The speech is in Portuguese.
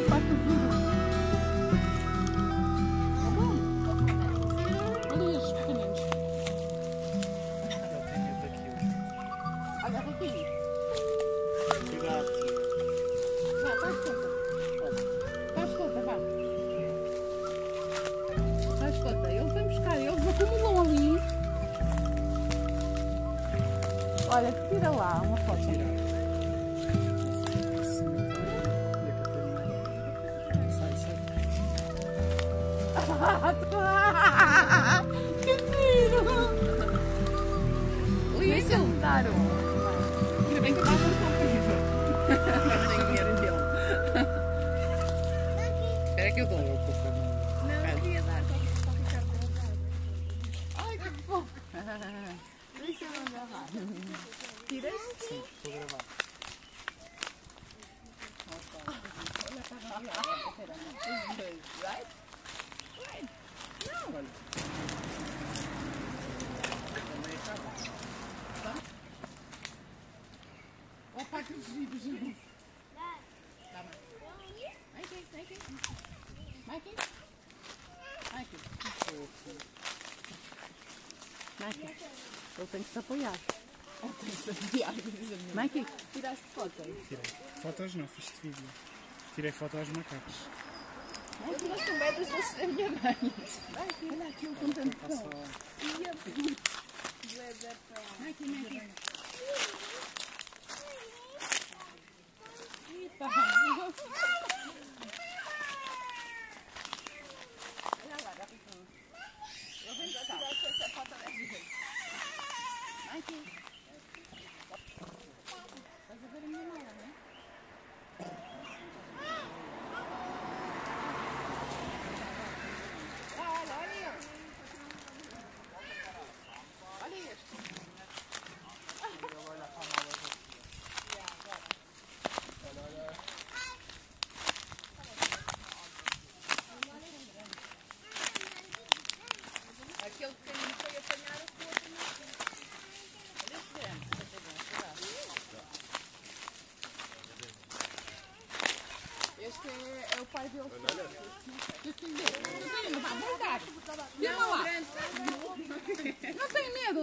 parte do vidro. Ali os pequeninos. Eu tenho medo daquilo. Olha aqui. Cuidado. Vá, faz conta. Faz conta, vá. Faz conta. Eles vêm buscar, eles acumulam ali. Olha, tira lá uma foto. Tira. Que tiro! Ui, se mudaram. Ainda bem que eu estava um pouco viva. Tenho medo dele. Espera que eu dou. Não, eu queria dar só ficar gravado. Ai, que fofo. Deixa-me agarrar. Tiras? Sim, estou a gravar. Right? Olha. Também acaba. Olha a parte dos vídeos, gente. Tá, Mikey, Mikey. Mikey. Mikey. Mikey. Ele tem que se apoiar. Ele tem que se apoiar. Mikey, tiraste fotos? Tirei. Fotos não, fiz de vídeo. Tirei fotos aos macacos. Eu tiraste um bem dos doces da minha mãe. Olha aqui o contentão. Mikey, Mikey. Eita. Olha lá, dá para tudo. Eu venho tirar essa foto da vida. Mikey. Estás a ver a minha mala, não é? Olha ele. Olha este. Aquele pequenino foi apanhar o outro. Olha este grande. Este é o pai dele. Este não tem medo, vá, voltar. Filma lá. Não tem medo.